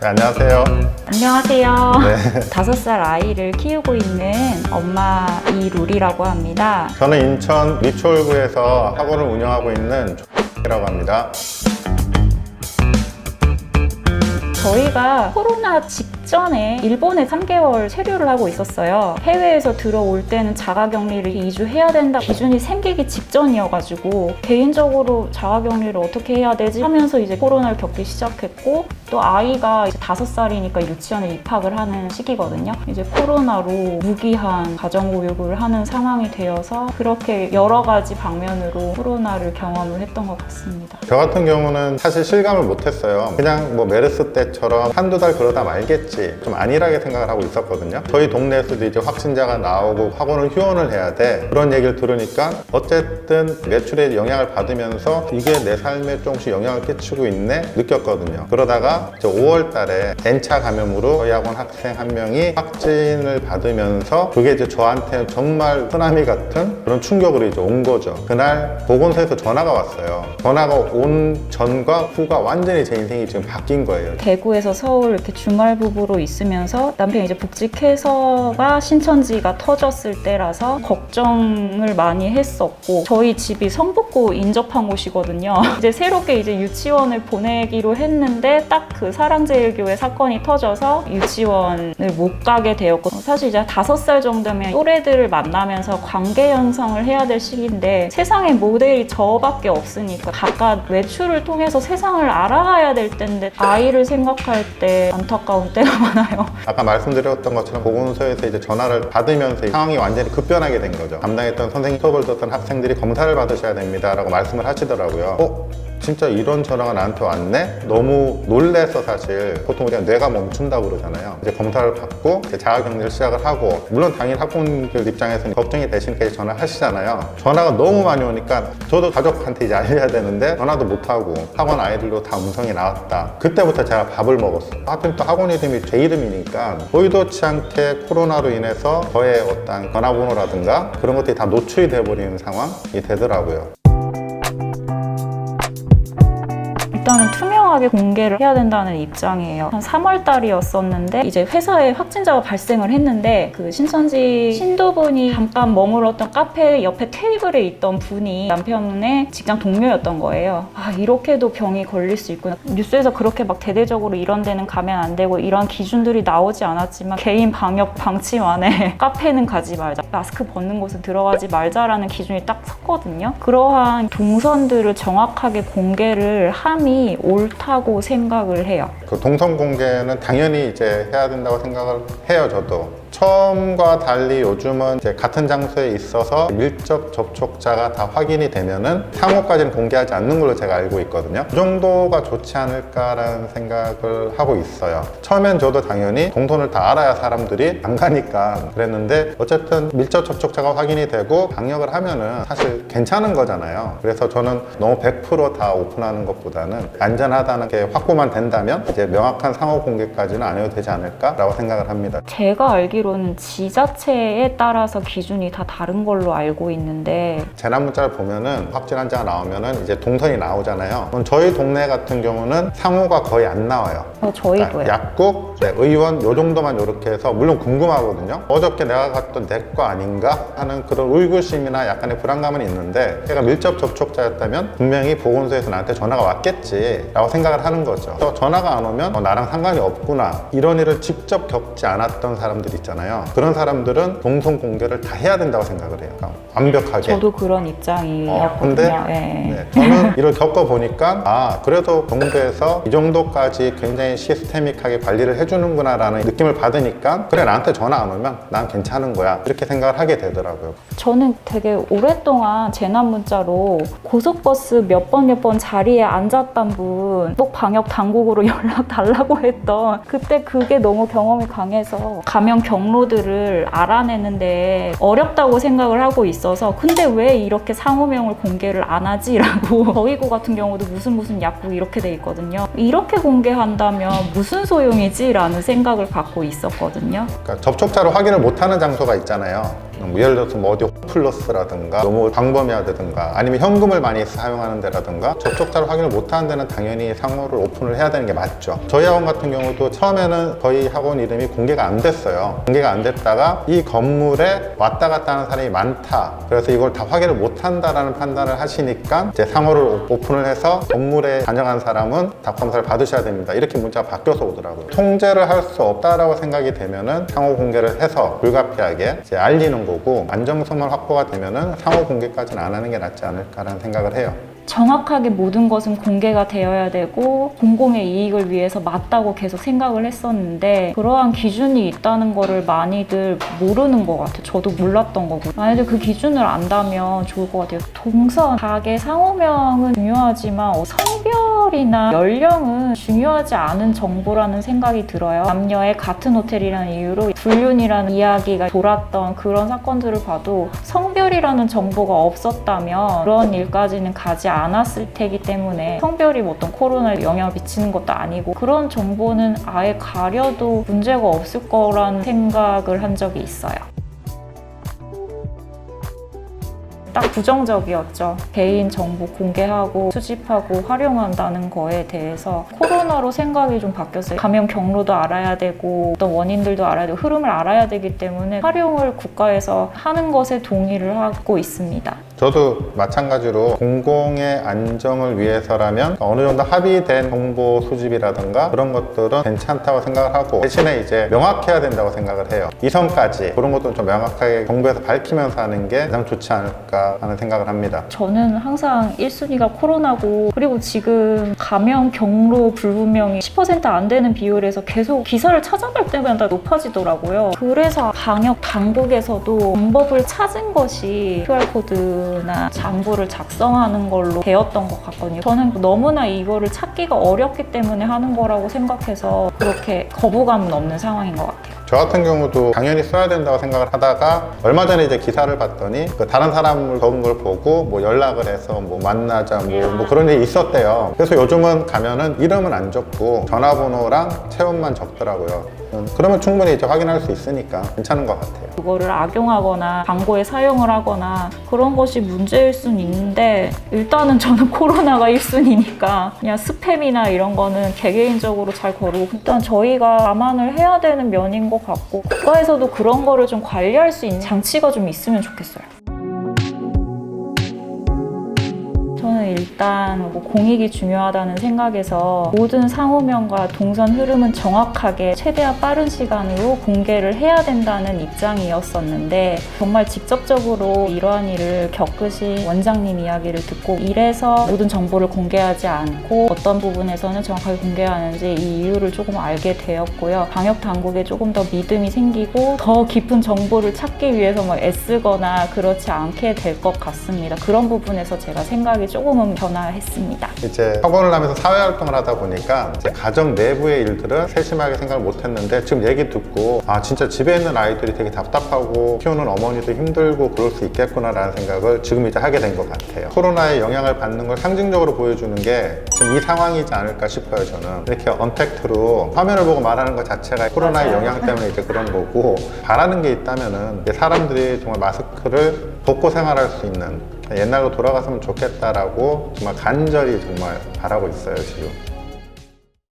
네, 안녕하세요. 안녕하세요. 네. 5살 아이를 키우고 있는 엄마 이루리라고 합니다. 저는 인천 미추홀구에서 학원을 운영하고 있는 라고 합니다. 저희가 코로나 직전에 일본에 3개월 체류를 하고 있었어요. 해외에서 들어올 때는 자가격리를 2주 해야 된다 기준이 생기기 직전이어가지고 개인적으로 자가격리를 어떻게 해야 되지 하면서 이제 코로나를 겪기 시작했고, 또 아이가 이제 5살이니까 유치원에 입학을 하는 시기거든요. 이제 코로나로 무기한 가정교육을 하는 상황이 되어서 그렇게 여러 가지 방면으로 코로나를 경험을 했던 것 같습니다. 저 같은 경우는 사실 실감을 못했어요. 그냥 뭐 메르스 때처럼 한두 달 그러다 말겠지, 좀 안일하게 생각을 하고 있었거든요. 저희 동네에서도 이제 확진자가 나오고 학원을 휴원을 해야 돼, 그런 얘기를 들으니까 어쨌든 매출에 영향을 받으면서 이게 내 삶에 조금씩 영향을 끼치고 있네 느꼈거든요. 그러다가 이제 5월 달에 N차 감염으로 저희 학원 학생 한 명이 확진을 받으면서 그게 이제 저한테 정말 쓰나미 같은 그런 충격으로 이제 온 거죠. 그날 보건소에서 전화가 왔어요. 전화가 온 전과 후가 완전히 제 인생이 지금 바뀐 거예요. 대구에서 서울 이렇게 주말 부부로 있으면서 남편이 이제 복직해서가 신천지가 터졌을 때라서 걱정을 많이 했었고, 저희 집이 성북구 인접한 곳이거든요. 이제 새롭게 이제 유치원을 보내기로 했는데 딱 그 사랑제일교회 사건이 터져서 유치원을 못 가게 되었고, 사실 이제 5살 정도면 또래들을 만나면서 관계 형성을 해야 될 시기인데 세상에 모델이 저밖에 없으니까 각각 외출을 통해서 세상을 알아가야 될 텐데 아이를 생각할 때 안타까운 때가 많아요. 아까 말씀드렸던 것처럼 보건소에서 이제 전화를 받으면서 상황이 완전히 급변하게 된 거죠. 담당했던 선생님, 수업을 듣던 학생들이 검사를 받으셔야 됩니다 라고 말씀을 하시더라고요. 진짜 이런 전화가 나한테 왔네? 너무 놀래서, 사실 보통 우리가 뇌가 멈춘다고 그러잖아요. 이제 검사를 받고 이제 자가격리를 시작을 하고, 물론 당연히 학부모들 입장에서는 걱정이 되시니까 이제 전화를 하시잖아요. 전화가 너무 많이 오니까 저도 가족한테 이제 알려야 되는데 전화도 못하고, 학원 아이들도 다 음성이 나왔다. 그때부터 제가 밥을 먹었어요. 하필 또 학원 이름이 제 이름이니까 의도치 않게 코로나로 인해서 저의 어떤 전화번호라든가 그런 것들이 다 노출이 돼버리는 상황이 되더라고요. 일단은 투명하게 공개를 해야 된다는 입장이에요. 한 3월 달이었었는데 이제 회사에 확진자가 발생을 했는데 그 신천지 신도분이 잠깐 머물렀던 카페 옆에 테이블에 있던 분이 남편의 직장 동료였던 거예요. 아, 이렇게도 병이 걸릴 수 있구나. 뉴스에서 그렇게 막 대대적으로 이런 데는 가면 안 되고 이런 기준들이 나오지 않았지만 개인 방역 방침안에 카페는 가지 말자, 마스크 벗는 곳은 들어가지 말자라는 기준이 딱 섰거든요. 그러한 동선들을 정확하게 공개를 함이 옳다고 생각을 해요. 그 동선 공개는 당연히 이제 해야 된다고 생각을 해요, 저도. 처음과 달리 요즘은 이제 같은 장소에 있어서 밀접 접촉자가 다 확인이 되면은 상호까지는 공개하지 않는 걸로 제가 알고 있거든요. 그 정도가 좋지 않을까라는 생각을 하고 있어요. 처음엔 저도 당연히 동선을 다 알아야 사람들이 안 가니까 그랬는데, 어쨌든 밀접 접촉자가 확인이 되고 방역을 하면은 사실 괜찮은 거잖아요. 그래서 저는 너무 100% 다 오픈하는 것보다는 안전하다는 게 확보만 된다면 이제 명확한 상호 공개까지는 안 해도 되지 않을까라고 생각을 합니다. 제가 알기로는 지자체에 따라서 기준이 다 다른 걸로 알고 있는데, 재난 문자를 보면은 확진 환자가 나오면은 이제 동선이 나오잖아요. 그럼 저희 동네 같은 경우는 상호가 거의 안 나와요. 저희도요. 그러니까 약국, 의원 요 정도만 이렇게 해서, 물론 궁금하거든요. 어저께 내가 갔던 내과 아닌가 하는 그런 의구심이나 약간의 불안감은 있는데, 걔가 밀접 접촉자였다면 분명히 보건소에서 나한테 전화가 왔겠지 라고 생각을 하는 거죠. 또 전화가 안 오면 나랑 상관이 없구나, 이런 일을 직접 겪지 않았던 사람들 있잖아요. 그런 사람들은 동선 공개를 다 해야 된다고 생각을 해요. 그러니까 완벽하게. 저도 그런 입장이었거든요. 근데 네. 저는 이걸 겪어보니까 그래도 정부에서 이 정도까지 굉장히 시스테믹하게 관리를 해주는구나 라는 느낌을 받으니까, 그래, 나한테 전화 안 오면 난 괜찮은 거야, 이렇게 생각을 하게 되더라고요. 저는 되게 오랫동안 재난 문자로 고속버스 몇 번 자리에 앉았던 분 꼭 방역 당국으로 연락 달라고 했던, 그때 그게 너무 경험이 강해서 감염 경로들을 알아내는데 어렵다고 생각을 하고 있어서, 근데 왜 이렇게 상호명을 공개를 안 하지? 라고. 저희고 같은 경우도 무슨 약국 이렇게 돼 있거든요. 이렇게 공개한다면 무슨 소용이지? 라는 생각을 갖고 있었거든요. 그러니까 접촉자로 확인을 못하는 장소가 있잖아요. 예를 들어서 뭐 어디 홈플러스라든가 너무 광범위하다든가 아니면 현금을 많이 사용하는 데라든가 접촉자를 확인을 못하는 데는 당연히 상호를 오픈을 해야 되는 게 맞죠. 저희 학원 같은 경우도 처음에는 저희 학원 이름이 공개가 안 됐어요. 공개가 안 됐다가 이 건물에 왔다 갔다 하는 사람이 많다, 그래서 이걸 다 확인을 못한다라는 판단을 하시니까 이제 상호를 오픈을 해서 건물에 다녀간 사람은 다 검사를 받으셔야 됩니다, 이렇게 문자가 바뀌어서 오더라고요. 통제를 할 수 없다라고 생각이 되면은 상호 공개를 해서 불가피하게 이제 알리는 거고, 안정성만 확보가 되면은 상호 공개까지는 안 하는 게 낫지 않을까라는 생각을 해요. 정확하게 모든 것은 공개가 되어야 되고 공공의 이익을 위해서 맞다고 계속 생각을 했었는데, 그러한 기준이 있다는 거를 많이들 모르는 것 같아요. 저도 몰랐던 거고, 만약에 그 기준을 안다면 좋을 것 같아요. 동선, 가게 상호명은 중요하지만 성별이나 연령은 중요하지 않은 정보라는 생각이 들어요. 남녀의 같은 호텔이라는 이유로 불륜이라는 이야기가 돌았던 그런 사건들을 봐도 성별이라는 정보가 없었다면 그런 일까지는 가지 않았을 테기 때문에, 성별이 뭐 어떤 코로나에 영향을 미치는 것도 아니고 그런 정보는 아예 가려도 문제가 없을 거라는 생각을 한 적이 있어요. 딱 부정적이었죠. 개인 정보 공개하고 수집하고 활용한다는 거에 대해서 코로나로 생각이 좀 바뀌었어요. 감염 경로도 알아야 되고 어떤 원인들도 알아야 되고 흐름을 알아야 되기 때문에 활용을 국가에서 하는 것에 동의를 하고 있습니다. 저도 마찬가지로 공공의 안정을 위해서라면 어느 정도 합의된 정보 수집이라든가 그런 것들은 괜찮다고 생각을 하고, 대신에 이제 명확해야 된다고 생각을 해요. 이성까지 그런 것도 좀 명확하게 정부에서 밝히면서 하는 게 가장 좋지 않을까 하는 생각을 합니다. 저는 항상 1순위가 코로나고, 그리고 지금 감염 경로 불분명히 10% 안 되는 비율에서 계속 기사를 찾아볼 때마다 높아지더라고요. 그래서 방역 당국에서도 방법을 찾은 것이 QR코드나 장부를 작성하는 걸로 되었던 것 같거든요. 저는 너무나 이거를 찾기가 어렵기 때문에 하는 거라고 생각해서 그렇게 거부감은 없는 상황인 것 같아요. 저 같은 경우도 당연히 써야 된다고 생각을 하다가 얼마 전에 이제 기사를 봤더니 그 다른 사람을 적은 걸 보고 뭐 연락을 해서 뭐 만나자 뭐 그런 일이 있었대요. 그래서 요즘은 가면은 이름은 안 적고 전화번호랑 체온만 적더라고요. 그러면 충분히 이제 확인할 수 있으니까 괜찮은 것 같아요. 그거를 악용하거나 광고에 사용을 하거나 그런 것이 문제일 수는 있는데, 일단은 저는 코로나가 1순위니까 그냥 스팸이나 이런 거는 개개인적으로 잘 거르고, 일단 저희가 감안을 해야 되는 면인 것 같고, 국가에서도 그런 거를 좀 관리할 수 있는 장치가 좀 있으면 좋겠어요. 저는 일단 뭐 공익이 중요하다는 생각에서 모든 상호명과 동선 흐름은 정확하게 최대한 빠른 시간으로 공개를 해야 된다는 입장이었었는데, 정말 직접적으로 이러한 일을 겪으신 원장님 이야기를 듣고, 이래서 모든 정보를 공개하지 않고 어떤 부분에서는 정확하게 공개하는지 이 이유를 조금 알게 되었고요. 방역 당국에 조금 더 믿음이 생기고 더 깊은 정보를 찾기 위해서 뭐 애쓰거나 그렇지 않게 될 것 같습니다. 그런 부분에서 제가 생각이 조금은 변화했습니다. 이제 학원을 하면서 사회활동을 하다 보니까 이제 가정 내부의 일들은 세심하게 생각을 못했는데, 지금 얘기 듣고 아 진짜 집에 있는 아이들이 되게 답답하고 키우는 어머니도 힘들고 그럴 수 있겠구나라는 생각을 지금 이제 하게 된 것 같아요. 코로나의 영향을 받는 걸 상징적으로 보여주는 게 지금 이 상황이지 않을까 싶어요. 저는 이렇게 언택트로 화면을 보고 말하는 것 자체가 코로나의 영향 때문에 이제 그런 거고, 바라는 게 있다면은 사람들이 정말 마스크를 벗고 생활할 수 있는 옛날로 돌아갔으면 좋겠다라고 정말 간절히 정말 바라고 있어요, 지금.